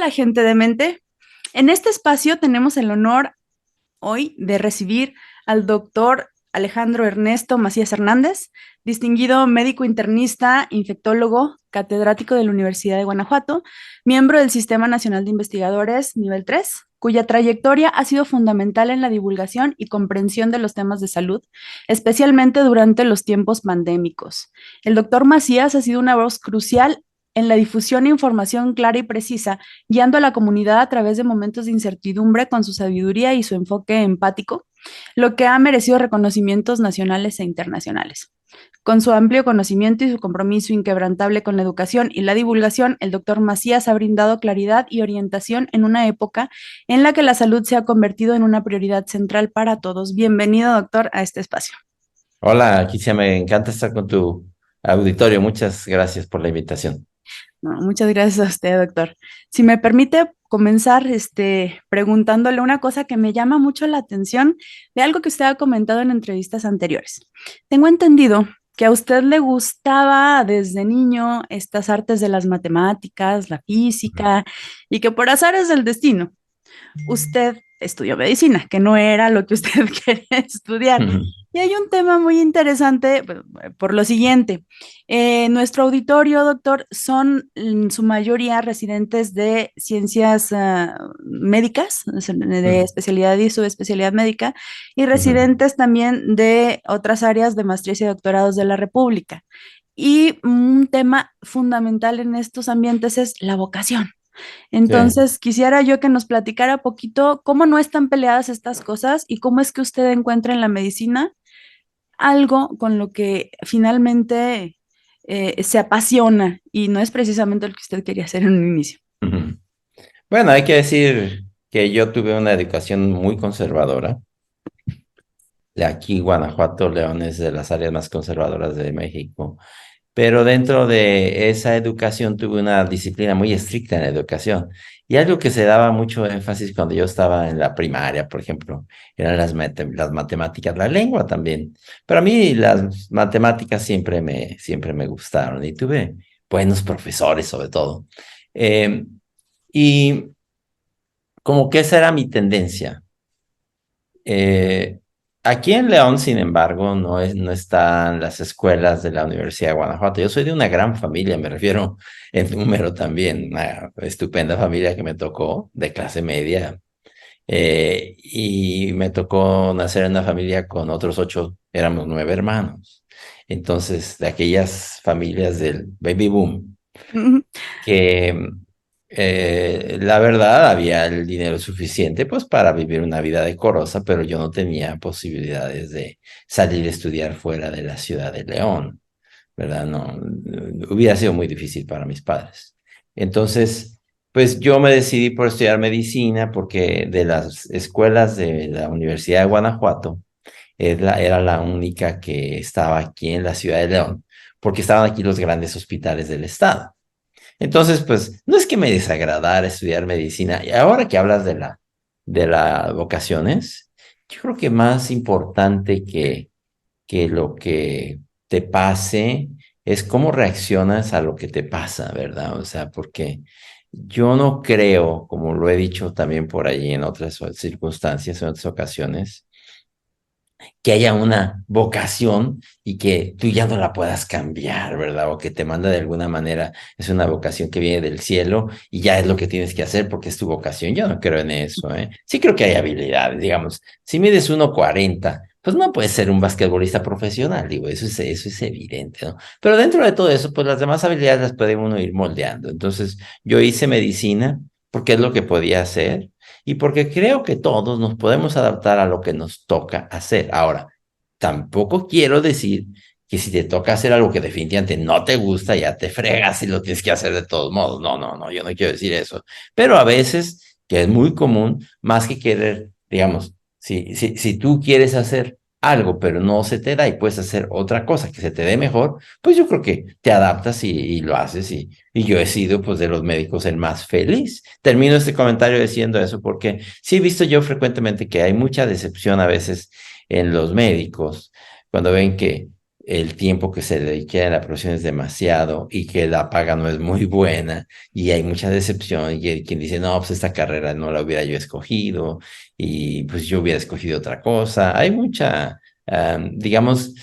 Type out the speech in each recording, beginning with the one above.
Hola, gente de mente. En este espacio tenemos el honor hoy de recibir al doctor Alejandro Ernesto Macías Hernández, distinguido médico internista, infectólogo, catedrático de la Universidad de Guanajuato, miembro del Sistema Nacional de Investigadores nivel 3, cuya trayectoria ha sido fundamental en la divulgación y comprensión de los temas de salud, especialmente durante los tiempos pandémicos. El doctor Macías ha sido una voz crucial en la difusión de información clara y precisa, guiando a la comunidad a través de momentos de incertidumbre con su sabiduría y su enfoque empático, lo que ha merecido reconocimientos nacionales e internacionales. Con su amplio conocimiento y su compromiso inquebrantable con la educación y la divulgación, el doctor Macías ha brindado claridad y orientación en una época en la que la salud se ha convertido en una prioridad central para todos. Bienvenido, doctor, a este espacio. Hola, Kisia, me encanta estar con tu auditorio. Muchas gracias por la invitación. No, muchas gracias a usted, doctor. Si me permite comenzar preguntándole una cosa que me llama mucho la atención de algo que usted ha comentado en entrevistas anteriores. Tengo entendido que a usted le gustaba desde niño estas artes de las matemáticas, la física, y que por azares del destino usted estudió medicina, que no era lo que usted quería estudiar. Y hay un tema muy interesante por lo siguiente. Nuestro auditorio, doctor, son en su mayoría residentes de ciencias médicas, de especialidad y subespecialidad médica, y residentes también de otras áreas de maestrías y doctorados de la República. Y un tema fundamental en estos ambientes es la vocación. Sí. Entonces, quisiera yo que nos platicara poquito cómo no están peleadas estas cosas y cómo es que usted encuentra en la medicina algo con lo que finalmente se apasiona y no es precisamente lo que usted quería hacer en un inicio. Ujú. Bueno, hay que decir que yo tuve una educación muy conservadora. De aquí, Guanajuato, León es de las áreas más conservadoras de México. Pero dentro de esa educación tuve una disciplina muy estricta en la educación. Y algo que se daba mucho énfasis cuando yo estaba en la primaria, por ejemplo, eran las matemáticas, la lengua también. Pero a mí las matemáticas siempre me gustaron y tuve buenos profesores sobre todo. Eh, y como que esa era mi tendencia. Eh, Aquí en León, sin embargo, no están las escuelas de la Universidad de Guanajuato. Yo soy de una gran familia, me refiero en número también, una estupenda familia que me tocó de clase media. Y me tocó nacer en una familia con otros 8, éramos 9 hermanos. Entonces, de aquellas familias del baby boom Ujú. que la verdad había el dinero suficiente pues para vivir una vida decorosa, pero yo no tenía posibilidades de salir a estudiar fuera de la ciudad de León, ¿verdad? No, hubiera sido muy difícil para mis padres. Entonces, pues yo me decidí por estudiar medicina porque de las escuelas de la Universidad de Guanajuato era la única que estaba aquí en la ciudad de León, porque estaban aquí los grandes hospitales del estado. Entonces, pues, no es que me desagradara estudiar medicina. Y ahora que hablas de las vocaciones, yo creo que más importante que lo que te pase es cómo reaccionas a lo que te pasa, ¿verdad? O sea, porque yo no creo, como lo he dicho también por allí en otras circunstancias, en otras ocasiones, que haya una vocación y que tú ya no la puedas cambiar, ¿verdad? O que te manda de alguna manera, es una vocación que viene del cielo y ya es lo que tienes que hacer porque es tu vocación. Yo no creo en eso, ¿eh? Sí creo que hay habilidades, digamos, si mides 1,40, pues no puedes ser un basquetbolista profesional, digo, eso es evidente, ¿no? Pero dentro de todo eso, pues las demás habilidades las puede uno ir moldeando. Entonces, yo hice medicina porque es lo que podía hacer y porque creo que todos nos podemos adaptar a lo que nos toca hacer. Ahora, tampoco quiero decir que si te toca hacer algo que definitivamente no te gusta, ya te fregas y lo tienes que hacer de todos modos. No, no, no, yo no quiero decir eso. Pero a veces, que es muy común, más que querer, digamos, si tú quieres hacer algo, pero no se te da y puedes hacer otra cosa que se te dé mejor, pues yo creo que te adaptas y lo haces y yo he sido pues de los médicos el más feliz. Termino este comentario diciendo eso porque sí he visto yo frecuentemente que hay mucha decepción a veces en los médicos cuando ven que el tiempo que se dedique a la profesión es demasiado y que la paga no es muy buena y hay mucha decepción y hay quien dice, no, pues esta carrera no la hubiera yo escogido y pues yo hubiera escogido otra cosa. Hay mucha, digamos,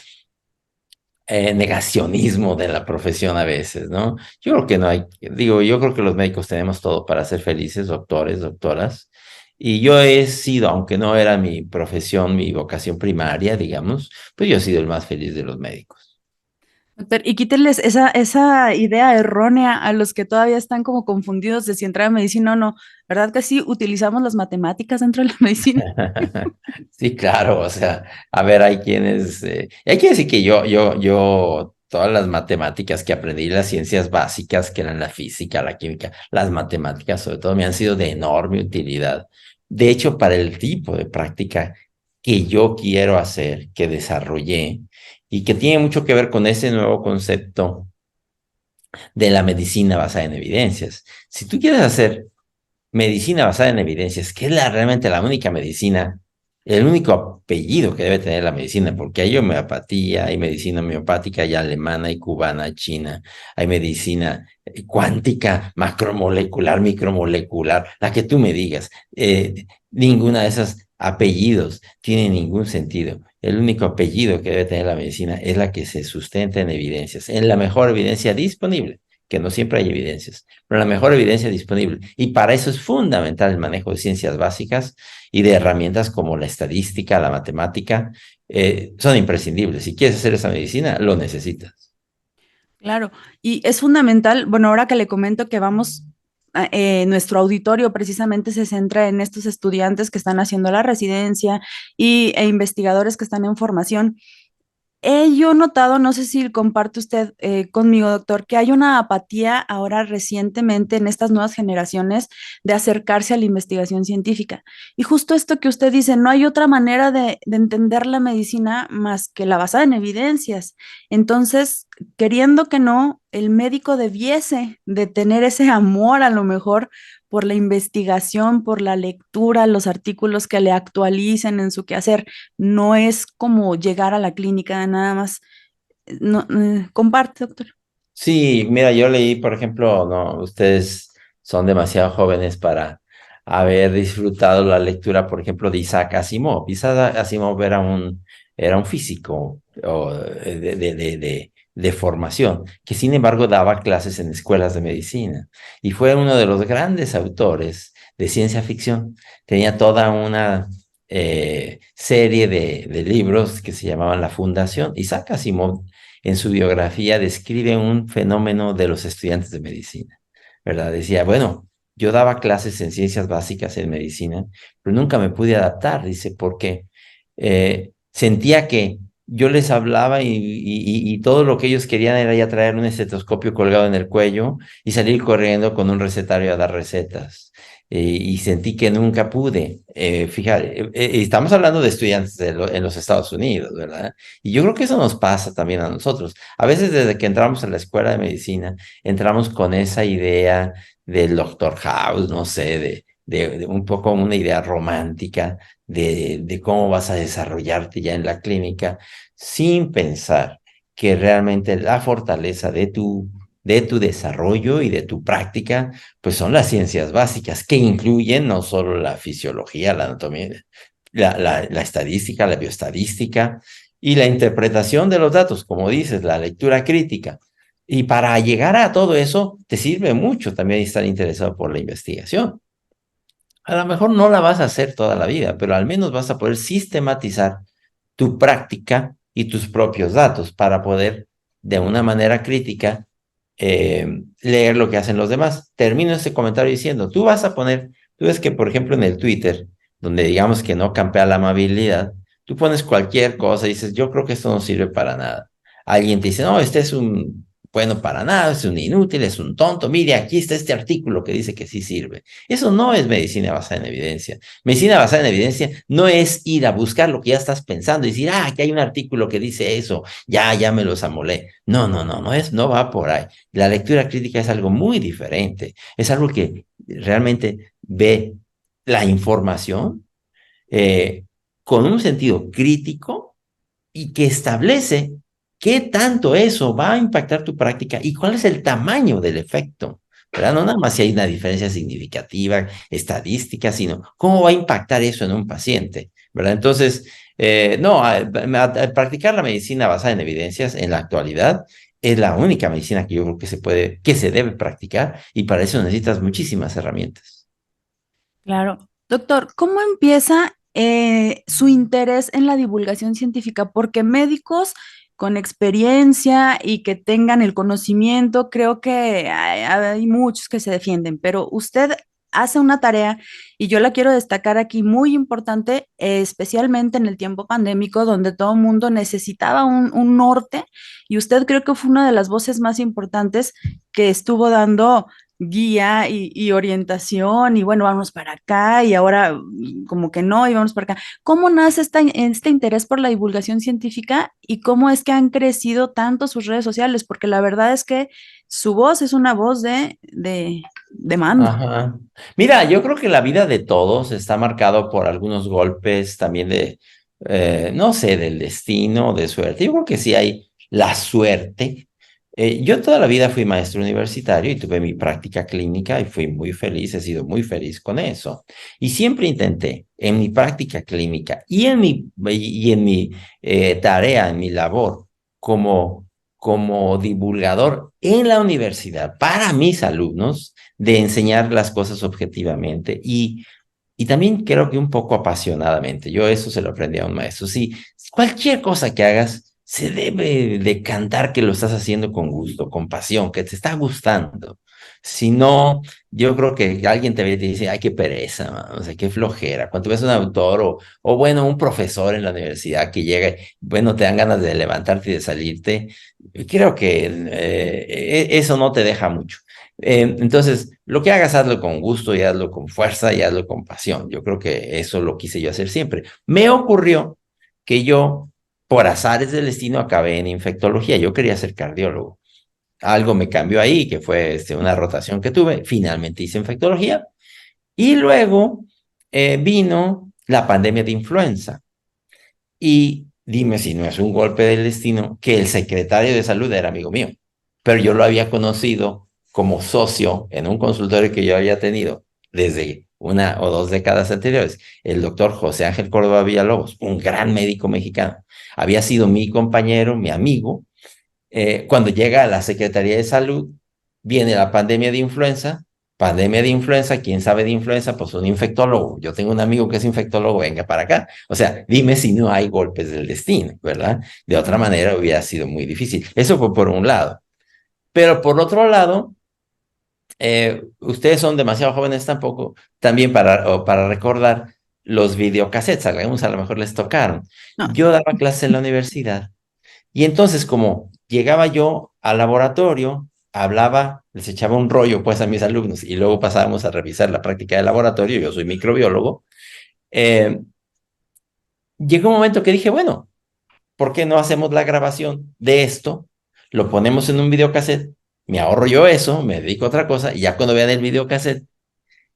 negacionismo de la profesión a veces, ¿no? Yo creo que no hay, digo, yo creo que los médicos tenemos todo para ser felices, doctores, doctoras. Y yo he sido, aunque no era mi profesión, mi vocación primaria, digamos, pues yo he sido el más feliz de los médicos. Doctor, y quíteles esa idea errónea a los que todavía están como confundidos de si entrar a medicina o no. ¿Verdad que sí utilizamos las matemáticas dentro de la medicina? Sí, claro, o sea, a ver, hay que decir que todas las matemáticas que aprendí, las ciencias básicas, que eran la física, la química, las matemáticas sobre todo, me han sido de enorme utilidad. De hecho, para el tipo de práctica que yo quiero hacer, que desarrollé, y que tiene mucho que ver con ese nuevo concepto de la medicina basada en evidencias. Si tú quieres hacer medicina basada en evidencias, que es realmente la única medicina, el único apellido que debe tener la medicina, porque hay homeopatía, hay medicina homeopática, hay alemana, hay cubana, hay china, hay medicina cuántica, macromolecular, micromolecular, la que tú me digas. Ninguna de esos apellidos tiene ningún sentido. El único apellido que debe tener la medicina es la que se sustenta en evidencias, en la mejor evidencia disponible, que no siempre hay evidencias, pero la mejor evidencia disponible. Y para eso es fundamental el manejo de ciencias básicas y de herramientas como la estadística, la matemática, son imprescindibles. Si quieres hacer esa medicina, lo necesitas. Claro, y es fundamental, bueno, ahora que le comento que vamos, nuestro auditorio precisamente se centra en estos estudiantes que están haciendo la residencia e investigadores que están en formación. He yo notado, no sé si comparte usted conmigo, doctor, que hay una apatía ahora recientemente en estas nuevas generaciones de acercarse a la investigación científica. Y justo esto que usted dice, no hay otra manera de entender la medicina más que la basada en evidencias. Entonces, queriendo que no, el médico debiese de tener ese amor a lo mejor por la investigación, por la lectura, los artículos que le actualicen en su quehacer. No es como llegar a la clínica nada más. No, comparte, doctor. Sí, mira, yo leí, por ejemplo, no, ustedes son demasiado jóvenes para haber disfrutado la lectura, por ejemplo, de Isaac Asimov. Isaac Asimov era un físico de formación, que sin embargo daba clases en escuelas de medicina y fue uno de los grandes autores de ciencia ficción. Tenía toda una serie de libros que se llamaban La Fundación. Isaac Asimov en su biografía describe un fenómeno de los estudiantes de medicina, ¿verdad? Decía, bueno, yo daba clases en ciencias básicas en medicina, pero nunca me pude adaptar, dice, porque sentía que yo les hablaba y todo lo que ellos querían era ya traer un estetoscopio colgado en el cuello y salir corriendo con un recetario a dar recetas. Y sentí que nunca pude. Fíjate, estamos hablando de estudiantes en los Estados Unidos, ¿verdad? Y yo creo que eso nos pasa también a nosotros. A veces desde que entramos a la escuela de medicina, entramos con esa idea del Doctor House, no sé, de un poco una idea romántica de cómo vas a desarrollarte ya en la clínica, sin pensar que realmente la fortaleza de tu desarrollo y de tu práctica, pues son las ciencias básicas, que incluyen no solo la fisiología, la anatomía, la estadística, la bioestadística, y la interpretación de los datos, como dices, la lectura crítica. Y para llegar a todo eso, te sirve mucho también estar interesado por la investigación. A lo mejor no la vas a hacer toda la vida, pero al menos vas a poder sistematizar tu práctica y tus propios datos para poder, de una manera crítica, leer lo que hacen los demás. Termino este comentario diciendo, tú ves que, por ejemplo, en el Twitter, donde digamos que no campea la amabilidad, tú pones cualquier cosa y dices, yo creo que esto no sirve para nada. Alguien te dice, no, este es un bueno para nada, es un inútil, es un tonto. Mire, aquí está este artículo que dice que sí sirve. Eso no es medicina basada en evidencia. Medicina basada en evidencia no es ir a buscar lo que ya estás pensando y decir, ah, aquí hay un artículo que dice eso, ya me los amolé. No, no va por ahí. La lectura crítica es algo muy diferente. Es algo que realmente ve la información eh, con un sentido crítico y que establece ¿qué tanto eso va a impactar tu práctica y cuál es el tamaño del efecto? ¿Verdad? No nada más si hay una diferencia significativa, estadística, sino cómo va a impactar eso en un paciente, ¿verdad? Entonces, no, practicar la medicina basada en evidencias en la actualidad es la única medicina que yo creo que se puede, que se debe practicar y para eso necesitas muchísimas herramientas. Claro. Doctor, ¿cómo empieza su interés en la divulgación científica? Porque médicos con experiencia y que tengan el conocimiento, creo que hay muchos que se defienden, pero usted hace una tarea y yo la quiero destacar aquí muy importante, especialmente en el tiempo pandémico, donde todo el mundo necesitaba un norte y usted creo que fue una de las voces más importantes que estuvo dando guía y orientación y bueno, vamos para acá y ahora como que no y vamos para acá. ¿Cómo nace este interés por la divulgación científica y cómo es que han crecido tanto sus redes sociales? Porque la verdad es que su voz es una voz de mando. Ajá. Mira, yo creo que la vida de todos está marcado por algunos golpes también de, no sé, del destino, de suerte. Yo creo que sí hay la suerte. Yo toda la vida fui maestro universitario y tuve mi práctica clínica y fui muy feliz, he sido muy feliz con eso. Y siempre intenté en mi práctica clínica y en mi tarea, en mi labor como, como divulgador en la universidad para mis alumnos de enseñar las cosas objetivamente y también creo que un poco apasionadamente. Yo eso se lo aprendí a un maestro. Sí, cualquier cosa que hagas, se debe de cantar que lo estás haciendo con gusto, con pasión, que te está gustando. Si no, yo creo que alguien te ve y te dice, ay, qué pereza, mano, o sea, qué flojera. Cuando ves un autor o bueno, un profesor en la universidad que llega, bueno, te dan ganas de levantarte y de salirte, creo que eso no te deja mucho. Entonces, lo que hagas, hazlo con gusto y hazlo con fuerza y hazlo con pasión. Yo creo que eso lo quise yo hacer siempre. Me ocurrió que yo, por azares del destino, acabé en infectología. Yo quería ser cardiólogo. Algo me cambió ahí, que fue una rotación que tuve. Finalmente hice infectología. Y luego vino la pandemia de influenza. Y dime si no es un golpe del destino que el secretario de salud era amigo mío, pero yo lo había conocido como socio en un consultorio que yo había tenido desde 1 o 2 décadas anteriores. El doctor José Ángel Córdoba Villalobos, un gran médico mexicano, había sido mi compañero, mi amigo. Cuando llega a la Secretaría de Salud, viene la pandemia de influenza, ¿quién sabe de influenza? Pues un infectólogo. Yo tengo un amigo que es infectólogo, venga para acá. O sea, dime si no hay golpes del destino, ¿verdad? De otra manera hubiera sido muy difícil. Eso fue por un lado. Pero por otro lado, ustedes son demasiado jóvenes tampoco, también para recordar los videocassettes, a algunos a lo mejor les tocaron. No, Yo daba clases en la universidad y entonces, como llegaba yo al laboratorio, hablaba, les echaba un rollo pues a mis alumnos y luego pasábamos a revisar la práctica de laboratorio, yo soy microbiólogo, eh, llegó un momento que dije, bueno, ¿por qué no hacemos la grabación de esto? Lo ponemos en un videocassette, me ahorro yo eso, me dedico a otra cosa y ya cuando vean el videocassette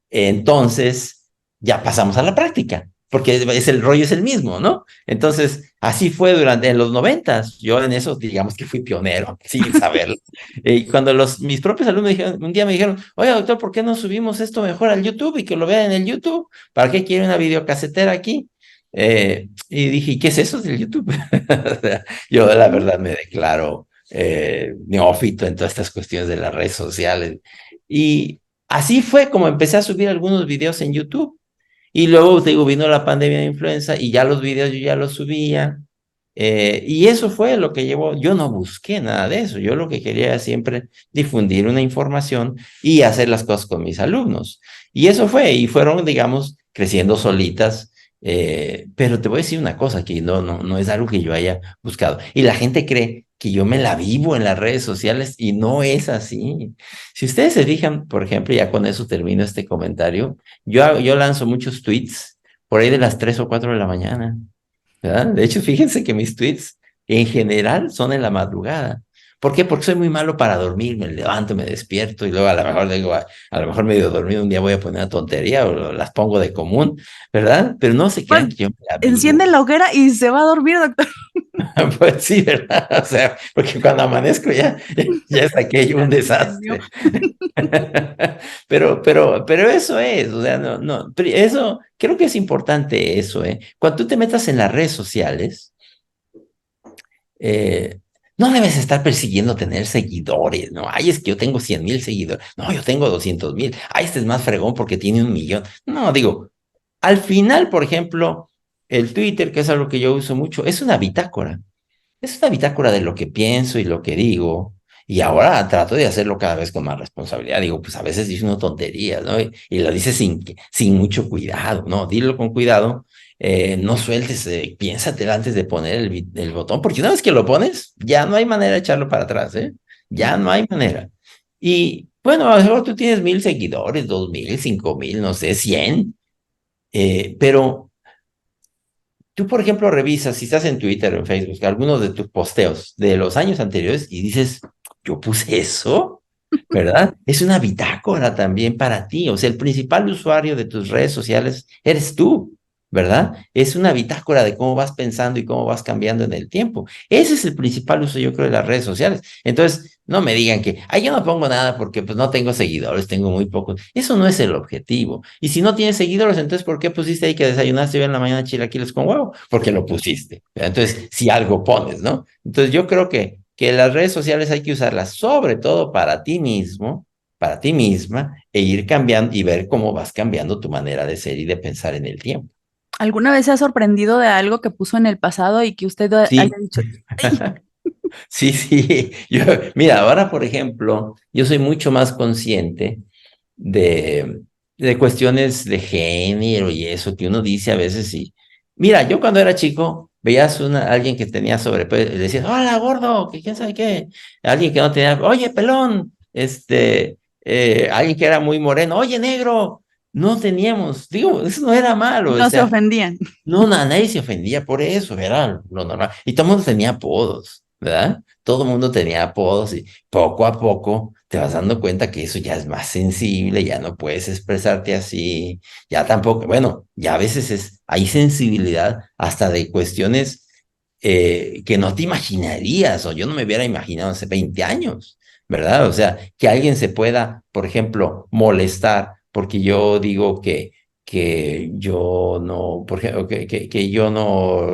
entonces, ya pasamos a la práctica, porque el rollo es el mismo, ¿no? Entonces, así fue durante en los 90. Yo en eso, digamos que fui pionero, sin saberlo. Y cuando mis propios alumnos un día me dijeron, oye, doctor, ¿por qué no subimos esto mejor al YouTube y que lo vean en el YouTube? ¿Para qué quiere una videocasetera aquí? Y dije, ¿y qué es eso del YouTube? O sea, yo la verdad me declaro neófito en todas estas cuestiones de las redes sociales. Y así fue como empecé a subir algunos videos en YouTube. Y luego, te digo, vino la pandemia de influenza y ya los videos yo ya los subía. Y eso fue lo que llevó. Yo no busqué nada de eso. Yo lo que quería era siempre difundir una información y hacer las cosas con mis alumnos. Y eso fue, y fueron, digamos, creciendo solitas. Pero te voy a decir una cosa que no es algo que yo haya buscado. Y la gente cree que yo me la vivo en las redes sociales y no es así. Si ustedes se fijan, por ejemplo, ya con eso termino este comentario, yo lanzo muchos tweets por ahí de las 3 o 4 de la mañana, ¿verdad? De hecho, fíjense que mis tweets en general son en la madrugada. ¿Por qué? Porque soy muy malo para dormir, me levanto, me despierto y luego a lo mejor digo, a lo mejor medio dormido un día voy a poner una tontería o las pongo de común, ¿verdad? Pero no se pues crean que yo me la enciende vivo. la hoguera y se va a dormir, doctor. Pues sí, ¿verdad? O sea, porque cuando amanezco ya es aquello un Ya se encendió. desastre. Pero eso es, o sea, eso, creo que es importante eso, ¿eh? Cuando tú te metas en las redes sociales, eh, no debes estar persiguiendo tener seguidores, ¿no? Ay, es que yo tengo 100,000 seguidores. No, yo tengo 200,000. Ay, este es más fregón porque tiene 1,000,000. No, digo, al final, por ejemplo, el Twitter, que es algo que yo uso mucho, es una bitácora. Es una bitácora de lo que pienso y lo que digo. Y ahora trato de hacerlo cada vez con más responsabilidad. Digo, pues a veces dice uno tonterías, ¿no? Y lo dice sin mucho cuidado, ¿no? Dilo con cuidado. No sueltes, piénsatela antes de poner el botón, porque una vez que lo pones, ya no hay manera de echarlo para atrás, ¿eh? Ya no hay manera. Y bueno, a lo mejor tú tienes 1,000 seguidores, 2,000, 5,000, no sé, 100, pero tú, por ejemplo, revisas si estás en Twitter o en Facebook, algunos de tus posteos de los años anteriores y dices, yo puse eso, ¿verdad? Es una bitácora también para ti. O sea, el principal usuario de tus redes sociales eres tú, ¿verdad? Es una bitácora de cómo vas pensando y cómo vas cambiando en el tiempo. Ese es el principal uso, yo creo, de las redes sociales. Entonces, no me digan que, ay, yo no pongo nada porque pues no tengo seguidores, tengo muy pocos. Eso no es el objetivo. Y si no tienes seguidores, entonces, ¿por qué pusiste ahí que desayunaste hoy en la mañana chilaquiles con huevo? Porque lo pusiste. Entonces, si algo pones, ¿no? Entonces, yo creo que las redes sociales hay que usarlas sobre todo para ti mismo, para ti misma, e ir cambiando y ver cómo vas cambiando tu manera de ser y de pensar en el tiempo. ¿Alguna vez se ha sorprendido de algo que puso en el pasado y que usted haya Sí, dicho, ¡ay! sí, sí. Mira, ahora, por ejemplo, yo soy mucho más consciente de, de cuestiones de género y eso que uno dice a veces y mira, yo cuando era chico veías alguien que tenía sobrepeso y le decías, hola, gordo, que quién sabe qué, alguien que no tenía, oye, pelón, alguien que era muy moreno, oye, negro, no teníamos, digo, eso no era malo, o No se sea, ofendían. no, nadie se ofendía por eso, era lo normal. Y todo el mundo tenía apodos, ¿verdad? Todo el mundo tenía apodos y poco a poco te vas dando cuenta que eso ya es más sensible, ya no puedes expresarte así, ya tampoco, bueno, ya a veces hay sensibilidad hasta de cuestiones que no te imaginarías o yo no me hubiera imaginado hace 20 años, ¿verdad? O sea, que alguien se pueda, por ejemplo, molestar porque yo digo que yo no, por ejemplo, que yo no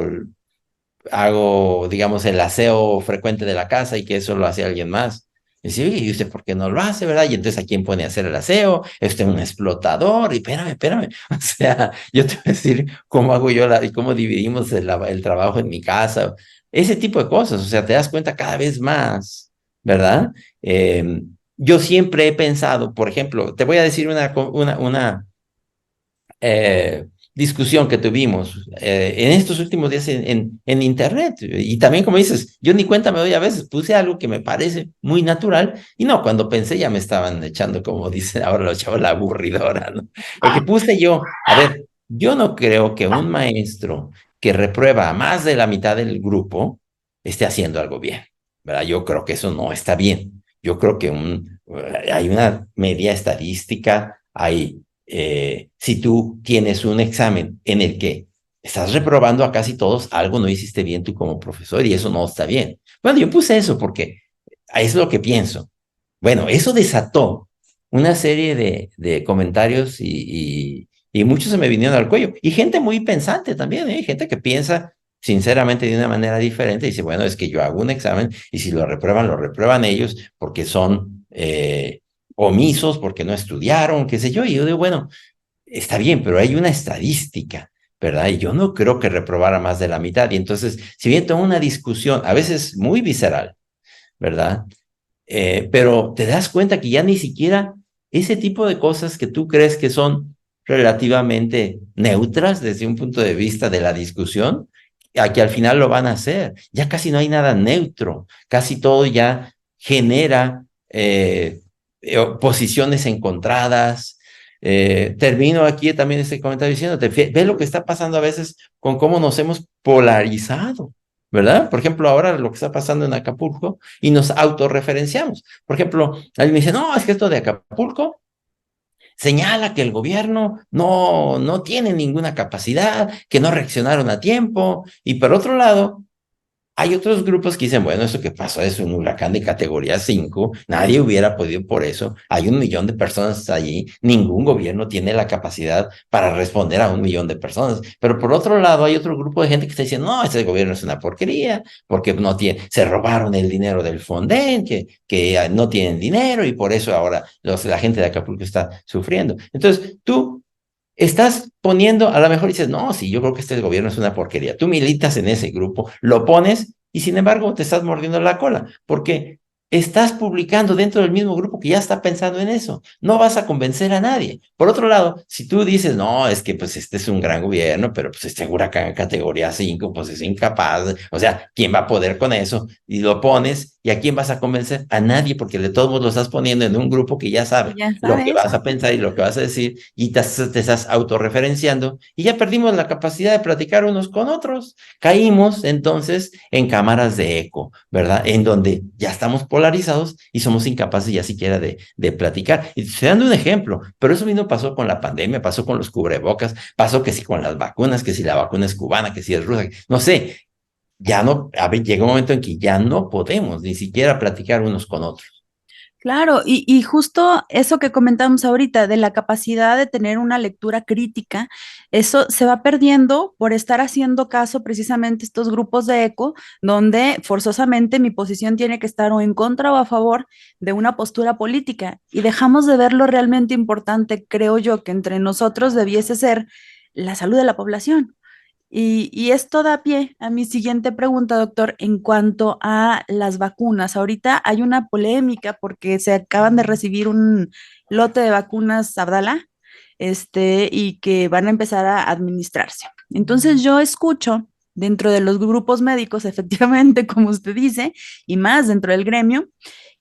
hago, digamos, el aseo frecuente de la casa y que eso lo hace alguien más. Y dice, oye, ¿y usted por qué no lo hace, verdad? Y entonces, ¿a quién pone a hacer el aseo? Usted es un explotador, y espérame. O sea, yo te voy a decir cómo hago yo y cómo dividimos el trabajo en mi casa. Ese tipo de cosas, o sea, te das cuenta cada vez más, ¿verdad? Yo siempre he pensado, por ejemplo, te voy a decir una eh, discusión que tuvimos en estos últimos días en Internet. Y también, como dices, yo ni cuenta me doy a veces, puse algo que me parece muy natural y no, cuando pensé ya me estaban echando, como dicen ahora los chavos, la aburridora, ¿no? Porque puse yo, a ver, yo no creo que un maestro que reprueba a más de la mitad del grupo esté haciendo algo bien, ¿verdad? Yo creo que eso no está bien. Yo creo que hay una media estadística, si tú tienes un examen en el que estás reprobando a casi todos, algo no hiciste bien tú como profesor y eso no está bien. Bueno, yo puse eso porque es lo que pienso. Bueno, eso desató una serie de comentarios y muchos se me vinieron al cuello. Y gente muy pensante también, ¿eh? Gente que piensa sinceramente de una manera diferente y dice, bueno, es que yo hago un examen y si lo reprueban ellos porque son omisos, porque no estudiaron, qué sé yo. Y yo digo, bueno, está bien, pero hay una estadística, ¿verdad? Y yo no creo que reprobara más de la mitad. Y entonces, si bien tengo una discusión, a veces muy visceral, ¿verdad? Pero te das cuenta que ya ni siquiera ese tipo de cosas que tú crees que son relativamente neutras desde un punto de vista de la discusión, a que al final lo van a hacer. Ya casi no hay nada neutro, casi todo ya genera posiciones encontradas. Termino aquí también este comentario diciéndote, ve lo que está pasando a veces con cómo nos hemos polarizado, ¿verdad? Por ejemplo, ahora lo que está pasando en Acapulco y nos autorreferenciamos. Por ejemplo, alguien me dice, no, es que esto de Acapulco señala que el gobierno no tiene ninguna capacidad, que no reaccionaron a tiempo. Y por otro lado, Hay otros grupos que dicen, bueno, eso que pasó es un huracán de categoría 5, nadie hubiera podido por eso, hay 1 millón de personas allí, ningún gobierno tiene la capacidad para responder a 1 millón de personas. Pero por otro lado, hay otro grupo de gente que está diciendo, no, ese gobierno es una porquería, porque no tiene, se robaron el dinero del Fonden, que no tienen dinero y por eso ahora la gente de Acapulco está sufriendo. Entonces, tú estás poniendo, a lo mejor dices, no, sí, yo creo que este gobierno es una porquería. Tú militas en ese grupo, lo pones y sin embargo te estás mordiendo la cola, porque estás publicando dentro del mismo grupo que ya está pensando en eso. No vas a convencer a nadie. Por otro lado, si tú dices, no, es que pues este es un gran gobierno, pero pues este huracán en categoría 5 pues es incapaz, o sea, ¿quién va a poder con eso? Y lo pones, ¿y a quién vas a convencer? A nadie, porque de todos modos lo estás poniendo en un grupo que ya Y sabe ya lo sabe que vas eso. a pensar y lo que vas a decir, y te estás autorreferenciando, y ya perdimos la capacidad de platicar unos con otros. Caímos entonces en cámaras de eco, ¿verdad? En donde ya estamos polarizados y somos incapaces ya siquiera de platicar. Y estoy dando un ejemplo, pero eso mismo pasó con la pandemia, pasó con los cubrebocas, pasó que si con las vacunas, que si la vacuna es cubana, que si es rusa, no sé, ya no, a ver, llega un momento en que ya no podemos ni siquiera platicar unos con otros. Claro, y justo eso que comentamos ahorita de la capacidad de tener una lectura crítica, eso se va perdiendo por estar haciendo caso precisamente a estos grupos de eco, donde forzosamente mi posición tiene que estar o en contra o a favor de una postura política y dejamos de ver lo realmente importante, creo yo, que entre nosotros debiese ser la salud de la población. Y esto da pie a mi siguiente pregunta, doctor, en cuanto a las vacunas. Ahorita hay una polémica porque se acaban de recibir un lote de vacunas Abdala, y que van a empezar a administrarse. Entonces yo escucho dentro de los grupos médicos, efectivamente, como usted dice, y más dentro del gremio,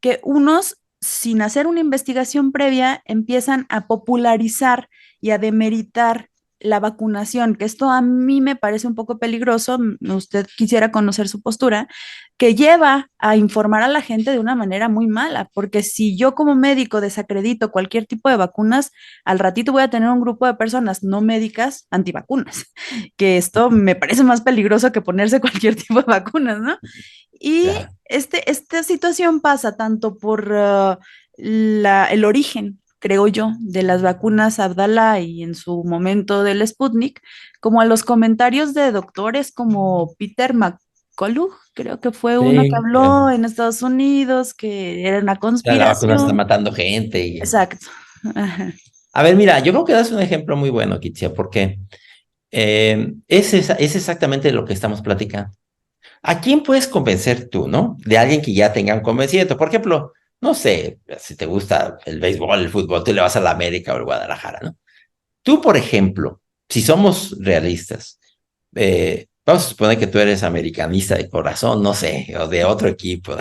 que unos, sin hacer una investigación previa, empiezan a popularizar y a demeritar la vacunación, que esto a mí me parece un poco peligroso, usted quisiera conocer su postura, que lleva a informar a la gente de una manera muy mala, porque si yo como médico desacredito cualquier tipo de vacunas, al ratito voy a tener un grupo de personas no médicas antivacunas, que esto me parece más peligroso que ponerse cualquier tipo de vacunas, ¿no? Y Claro. esta situación pasa tanto por el origen, creo yo, de las vacunas Abdala y en su momento del Sputnik, como a los comentarios de doctores como Peter McCullough, creo que fue uno que Sí, habló en Estados Unidos, que era una la vacuna está conspiración. matando gente. Exacto. Ajá. A ver, mira, yo creo que das un ejemplo muy bueno, Kitsia, porque es exactamente lo que estamos platicando. ¿A quién puedes convencer tú, no? De alguien que ya tenga un convencimiento. Por ejemplo, no sé, si te gusta el béisbol, el fútbol, tú le vas a la América o al Guadalajara, ¿no? Tú, por ejemplo, si somos realistas, vamos a suponer que tú eres americanista de corazón, no sé, o de otro equipo.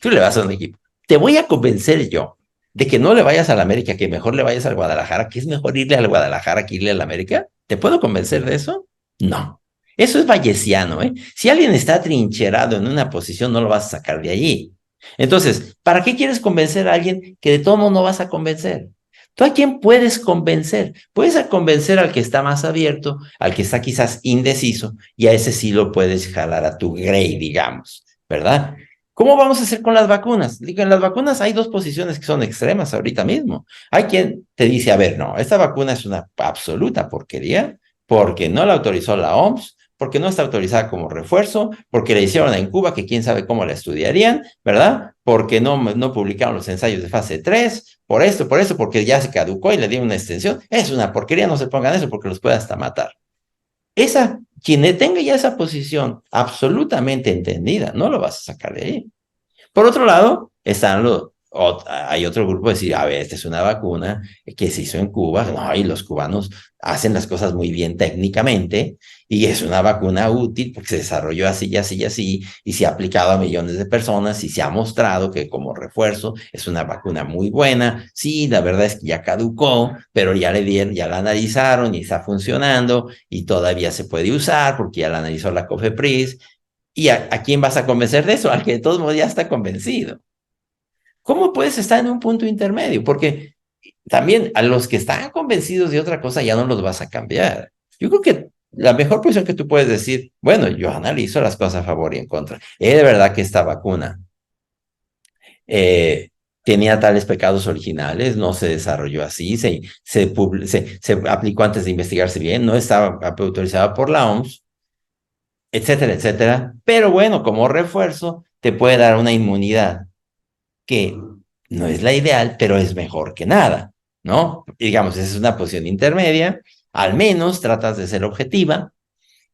Tú le vas a un equipo. Te voy a convencer yo de que no le vayas a la América, que mejor le vayas al Guadalajara, que es mejor irle al Guadalajara que irle a la América. ¿Te puedo convencer de eso? No. Eso es bayesiano, ¿eh? Si alguien está atrincherado en una posición, no lo vas a sacar de allí. Entonces, ¿para qué quieres convencer a alguien que de todo modo no vas a convencer? ¿Tú a quién puedes convencer? Puedes convencer al que está más abierto, al que está quizás indeciso, y a ese sí lo puedes jalar a tu grey, digamos, ¿verdad? ¿Cómo vamos a hacer con las vacunas? Digo, en las vacunas hay dos posiciones que son extremas ahorita mismo. Hay quien te dice, a ver, no, esta vacuna es una absoluta porquería porque no la autorizó la OMS, porque no está autorizada como refuerzo, porque la hicieron en Cuba, que quién sabe cómo la estudiarían, ¿verdad? Porque no publicaron los ensayos de fase 3, por esto, porque ya se caducó y le dieron una extensión. Es una porquería, no se pongan eso porque los puede hasta matar. Quien tenga ya esa posición absolutamente entendida, no lo vas a sacar de ahí. Por otro lado, hay otro grupo de decir, a ver, esta es una vacuna que se hizo en Cuba, no, y los cubanos hacen las cosas muy bien técnicamente, y es una vacuna útil porque se desarrolló así y así y así, y se ha aplicado a millones de personas, y se ha mostrado que como refuerzo es una vacuna muy buena. Sí, la verdad es que ya caducó, pero ya le dieron, ya la analizaron y está funcionando, y todavía se puede usar porque ya la analizó la COFEPRIS. ¿Y a quién vas a convencer de eso? Al que de todos modos ya está convencido. ¿Cómo puedes estar en un punto intermedio? Porque también a los que están convencidos de otra cosa ya no los vas a cambiar. Yo creo que la mejor posición que tú puedes decir, bueno, yo analizo las cosas a favor y en contra. ¿Es de verdad que esta vacuna eh, tenía tales pecados originales? ¿No se desarrolló así? ¿Se aplicó antes de investigarse bien? ¿No estaba autorizada por la OMS? Etcétera, etcétera. Pero bueno, como refuerzo, te puede dar una inmunidad que no es la ideal, pero es mejor que nada, ¿no? Y digamos, esa es una posición intermedia, al menos tratas de ser objetiva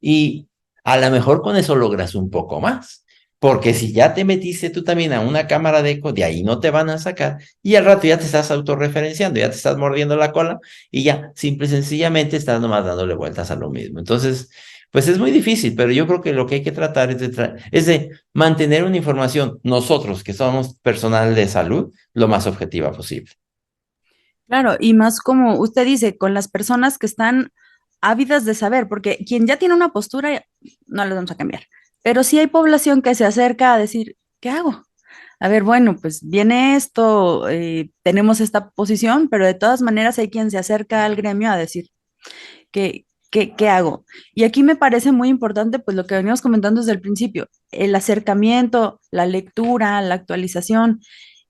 y a lo mejor con eso logras un poco más, porque si ya te metiste tú también a una cámara de eco, de ahí no te van a sacar y al rato ya te estás autorreferenciando, ya te estás mordiendo la cola y ya simple y sencillamente estás nomás dándole vueltas a lo mismo. Entonces, pues es muy difícil, pero yo creo que lo que hay que tratar es de mantener una información, nosotros que somos personal de salud, lo más objetiva posible. Claro, y más como usted dice, con las personas que están ávidas de saber, porque quien ya tiene una postura, no les vamos a cambiar. Pero sí hay población que se acerca a decir, ¿qué hago? A ver, bueno, pues viene esto, tenemos esta posición, pero de todas maneras hay quien se acerca al gremio a decir, ¿qué hago? Y aquí me parece muy importante, pues lo que veníamos comentando desde el principio, el acercamiento, la lectura, la actualización.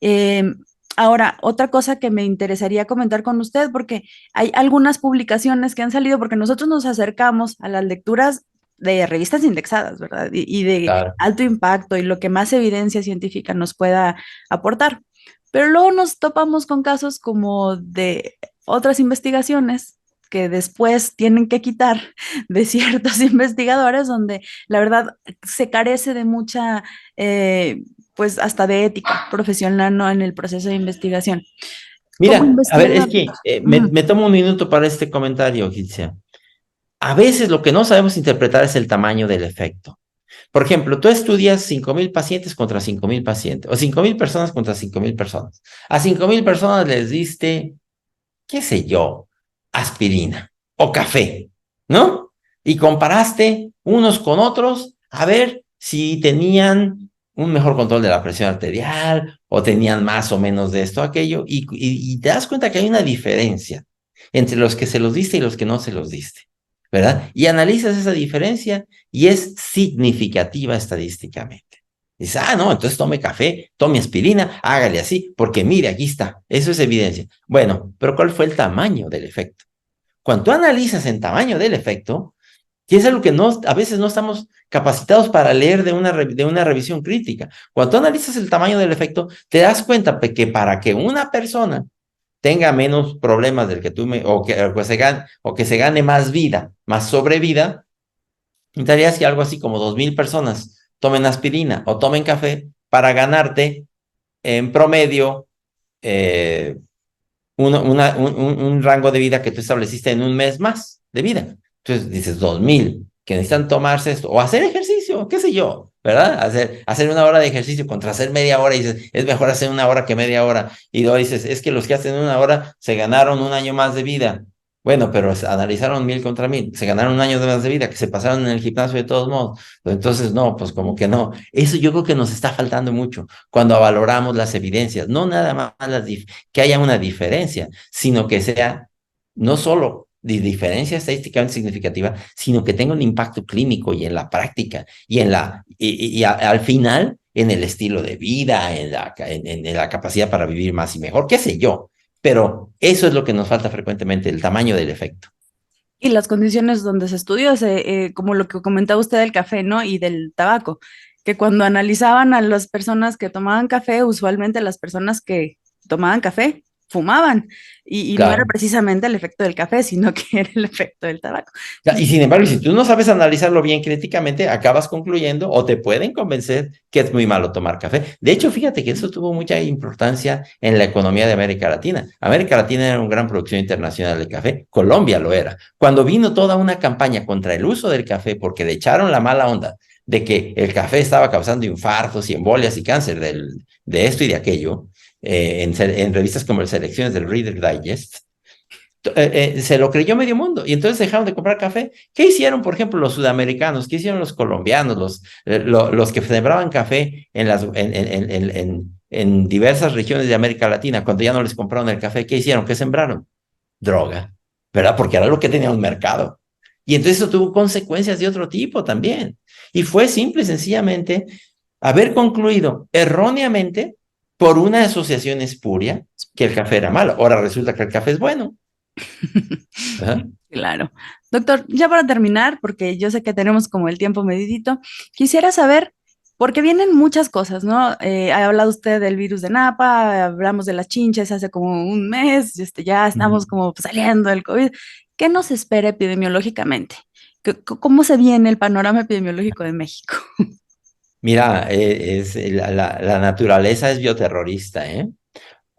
Em, Ahora, otra cosa que me interesaría comentar con usted, porque hay algunas publicaciones que han salido, porque nosotros nos acercamos a las lecturas de revistas indexadas, ¿verdad? Y de Claro. alto impacto y lo que más evidencia científica nos pueda aportar. Pero luego nos topamos con casos como de otras investigaciones que después tienen que quitar de ciertos investigadores, donde la verdad se carece de mucha, pues hasta de ética profesional, ¿no? En el proceso de investigación. Como Mira, a ver, es investigador. que Ujú. me tomo un minuto para este comentario, Gilcia. A veces lo que no sabemos interpretar es el tamaño del efecto. Por ejemplo, tú estudias 5.000 pacientes contra 5.000 pacientes, o 5.000 personas contra 5.000 personas. A 5.000 personas les diste, qué sé yo, aspirina o café, ¿no? Y comparaste unos con otros a ver si tenían un mejor control de la presión arterial o tenían más o menos de esto o aquello, y te das cuenta que hay una diferencia entre los que se los diste y los que no se los diste, ¿verdad? Y analizas esa diferencia y es significativa estadísticamente. Dices, ah, no, entonces tome café, tome aspirina, hágale así, porque mire, aquí está, eso es evidencia. Bueno, pero ¿cuál fue el tamaño del efecto? Cuando tú analizas el tamaño del efecto, y es algo que no, a veces no estamos capacitados para leer de una revisión crítica. Cuando tú analizas el tamaño del efecto, te das cuenta que para que una persona tenga menos problemas del que tú o que se gane más vida, más sobrevida, necesitarías que algo así como 2.000 personas tomen aspirina o tomen café para ganarte en promedio eh, un rango de vida que tú estableciste en un mes más de vida. Entonces dices 2.000 que necesitan tomarse esto o hacer ejercicio, qué sé yo, ¿verdad? Hacer una hora de ejercicio contra hacer media hora y dices, es mejor hacer una hora que media hora. Y luego dices, es que los que hacen una hora se ganaron un año más de vida. Bueno, pero analizaron 1.000 contra 1.000, se ganaron un año de más de vida, que se pasaron en el gimnasio de todos modos. Entonces, no, pues como que no. Eso yo creo que nos está faltando mucho cuando valoramos las evidencias, no nada más que haya una diferencia, sino que sea no solo de diferencia estadísticamente significativa, sino que tenga un impacto clínico y en la práctica al final en el estilo de vida, en la capacidad para vivir más y mejor, qué sé yo. Pero eso es lo que nos falta frecuentemente, el tamaño del efecto. Y las condiciones donde se estudió, como lo que comentaba usted del café, ¿no? Y del tabaco, que cuando analizaban a las personas que tomaban café, usualmente las personas que tomaban café fumaban, y no era Claro. precisamente el efecto del café, sino que era el efecto del tabaco. Y Entonces, sin embargo, si tú no sabes analizarlo bien críticamente, acabas concluyendo o te pueden convencer que es muy malo tomar café. De hecho, fíjate que eso tuvo mucha importancia en la economía de América Latina. América Latina era una gran producción internacional de café, Colombia lo era. Cuando vino toda una campaña contra el uso del café porque le echaron la mala onda de que el café estaba causando infartos y embolias y cáncer de esto y de aquello, en revistas como el Selecciones del Reader Digest, se lo creyó medio mundo y entonces dejaron de comprar café. ¿Qué hicieron, por ejemplo, los sudamericanos? ¿Qué hicieron los colombianos, los que sembraban café en diversas regiones de América Latina? Cuando ya no les compraron el café, ¿qué hicieron? ¿Qué sembraron? Droga, ¿verdad? Porque era lo que tenía un mercado. Y entonces eso tuvo consecuencias de otro tipo también. Y fue simple y sencillamente haber concluido erróneamente por una asociación espuria que el café era malo. Ahora resulta que el café es bueno. Ajá. Claro. Doctor, ya para terminar, porque yo sé que tenemos como el tiempo medidito, quisiera saber, porque vienen muchas cosas, ¿no? Ha hablado usted del virus de Napa, hablamos de las chinches hace como un mes, ya estamos Ujú. como saliendo del COVID. ¿Qué nos espera epidemiológicamente? ¿Cómo se viene el panorama epidemiológico de México? Mira, la naturaleza es bioterrorista, ¿eh?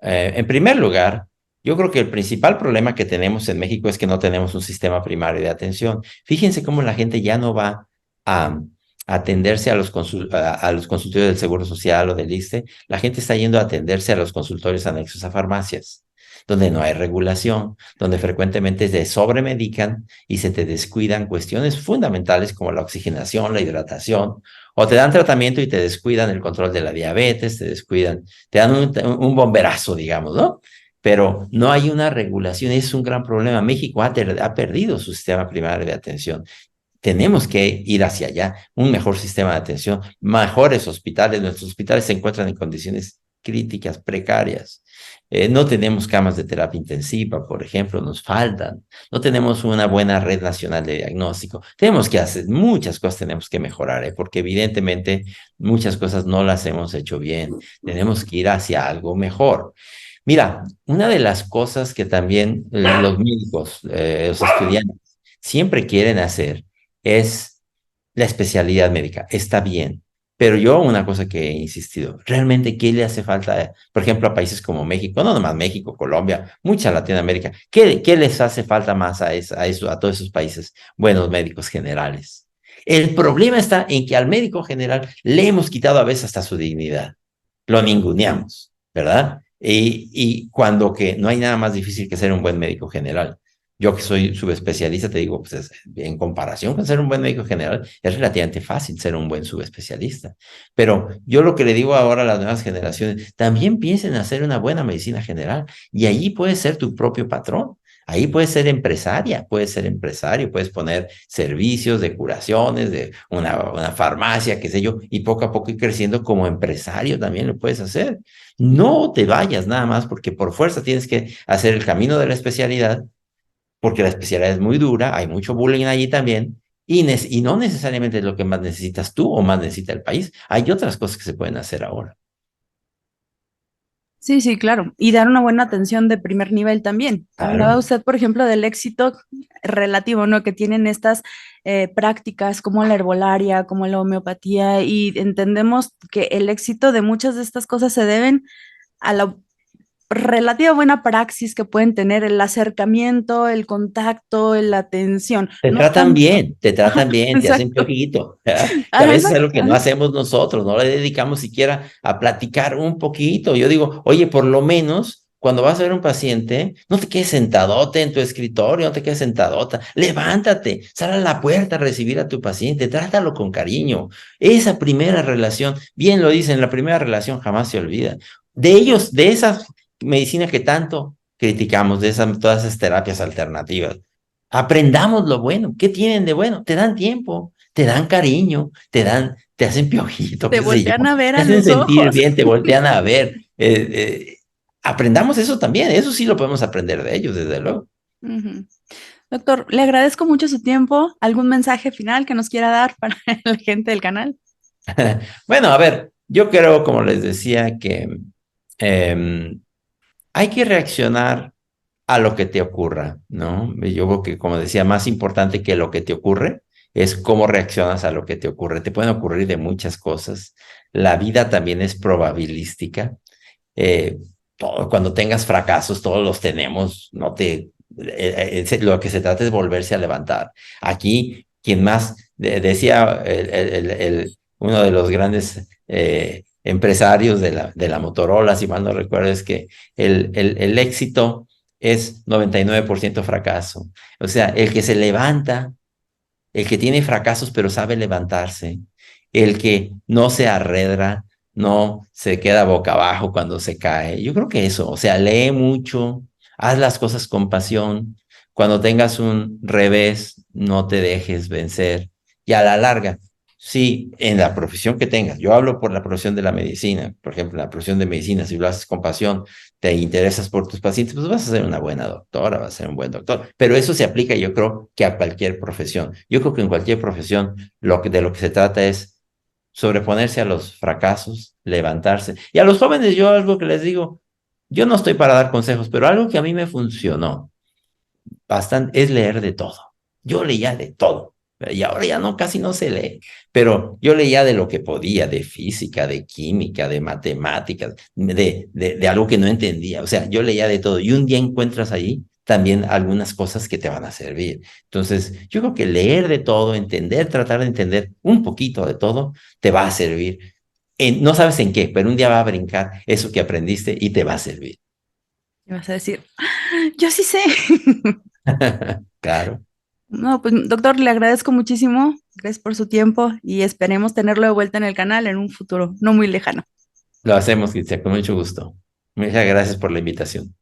En primer lugar, yo creo que el principal problema que tenemos en México es que no tenemos un sistema primario de atención. Fíjense cómo la gente ya no va a, a atenderse a los consultorios del Seguro Social o del ISSSTE. La gente está yendo a atenderse a los consultorios anexos a farmacias, donde no hay regulación, donde frecuentemente se sobremedican y se te descuidan cuestiones fundamentales como la oxigenación, la hidratación, o te dan tratamiento y te descuidan el control de la diabetes, te descuidan, te dan un bomberazo, digamos, ¿no? Pero no hay una regulación, es un gran problema. México ha perdido su sistema primario de atención. Tenemos que ir hacia allá, un mejor sistema de atención, mejores hospitales. Nuestros hospitales se encuentran en condiciones críticas, precarias. No tenemos camas de terapia intensiva, por ejemplo, nos faltan. No tenemos una buena red nacional de diagnóstico. Tenemos que hacer muchas cosas, tenemos que mejorar, porque evidentemente muchas cosas no las hemos hecho bien. Tenemos que ir hacia algo mejor. Mira, una de las cosas que también los médicos, los estudiantes, siempre quieren hacer es la especialidad médica. Está bien, pero yo una cosa que he insistido, realmente, ¿qué le hace falta, por ejemplo, a países como México, no nomás México, Colombia, mucha Latinoamérica? ¿Qué les hace falta más a todos esos países? Buenos médicos generales. El problema está en que al médico general le hemos quitado a veces hasta su dignidad. Lo ninguneamos, ¿verdad? Y cuando que no hay nada más difícil que ser un buen médico general. Yo que soy subespecialista, te digo, pues en comparación con ser un buen médico general, es relativamente fácil ser un buen subespecialista. Pero yo lo que le digo ahora a las nuevas generaciones, también piensen en hacer una buena medicina general y allí puedes ser tu propio patrón. Ahí puedes ser empresaria, puedes ser empresario, puedes poner servicios de curaciones, de una farmacia, qué sé yo, y poco a poco ir creciendo como empresario también lo puedes hacer. No te vayas nada más porque por fuerza tienes que hacer el camino de la especialidad porque la especialidad es muy dura, hay mucho bullying allí también, y no necesariamente es lo que más necesitas tú o más necesita el país. Hay otras cosas que se pueden hacer ahora. Sí, sí, claro. Y dar una buena atención de primer nivel también. Hablaba Claro. usted, por ejemplo, del éxito relativo, ¿no? Que tienen estas prácticas como la herbolaria, como la homeopatía, y entendemos que el éxito de muchas de estas cosas se deben a la relativa buena praxis que pueden tener, el acercamiento, el contacto, la atención. No tan, Te tratan bien, te hacen exacto, piojito, ¿verdad? Que a ajá, veces es exacto, lo que no ajá. hacemos nosotros, no le dedicamos siquiera a platicar un poquito. Yo digo, oye, por lo menos cuando vas a ver un paciente, no te quedes sentadote en tu escritorio, no te quedes sentadota, levántate, sal a la puerta a recibir a tu paciente, trátalo con cariño. Esa primera relación, bien lo dicen, la primera relación jamás se olvida. De ellos, de esa medicina que tanto criticamos, todas esas terapias alternativas. Aprendamos lo bueno. ¿Qué tienen de bueno? Te dan tiempo, te dan cariño, te hacen piojito, Te qué sé yo, voltean a ver te a hacen los sentir ojos. bien, te voltean a ver. Aprendamos eso también, eso sí lo podemos aprender de ellos, desde luego. Ujú. Doctor, le agradezco mucho su tiempo. ¿Algún mensaje final que nos quiera dar para la gente del canal? Bueno, a ver, yo creo, como les decía, que em, hay que reaccionar a lo que te ocurra, ¿no? Yo creo que, como decía, más importante que lo que te ocurre es cómo reaccionas a lo que te ocurre. Te pueden ocurrir de muchas cosas. La vida también es probabilística. Eh, cuando tengas fracasos, todos los tenemos, no te... lo que se trata es volverse a levantar. Aquí, quien más decía uno de los grandes empresarios de la Motorola, si mal no recuerdo, es que el éxito es 99% fracaso. O sea, el que se levanta, el que tiene fracasos pero sabe levantarse, el que no se arredra, no se queda boca abajo cuando se cae. Yo creo que eso, o sea, lee mucho, haz las cosas con pasión, Cuando tengas un revés, no te dejes vencer. Y a la larga, sí, en la profesión que tengas, yo hablo por la profesión de la medicina, por ejemplo, la profesión de medicina, si lo haces con pasión, te interesas por tus pacientes, pues vas a ser una buena doctora, vas a ser un buen doctor. Pero eso se aplica, yo creo, que a cualquier profesión. Yo creo que en cualquier profesión de lo que se trata es sobreponerse a los fracasos, levantarse. Y a los jóvenes yo algo que les digo, yo no estoy para dar consejos, pero algo que a mí me funcionó bastante es leer de todo. Yo leía de todo. Y ahora ya no, casi no se lee, pero yo leía de lo que podía, de física, de química, de matemáticas, de algo que no entendía. O sea, yo leía de todo y un día encuentras ahí también algunas cosas que te van a servir. Entonces, yo creo que leer de todo, entender, tratar de entender un poquito de todo, te va a servir. No sabes en qué, pero un día va a brincar eso que aprendiste y te va a servir. Y vas a decir, yo sí sé. Claro. No, pues doctor, le agradezco muchísimo. Gracias por su tiempo y esperemos tenerlo de vuelta en el canal en un futuro no muy lejano. Lo hacemos, Cristian, con mucho gusto. Muchas gracias por la invitación.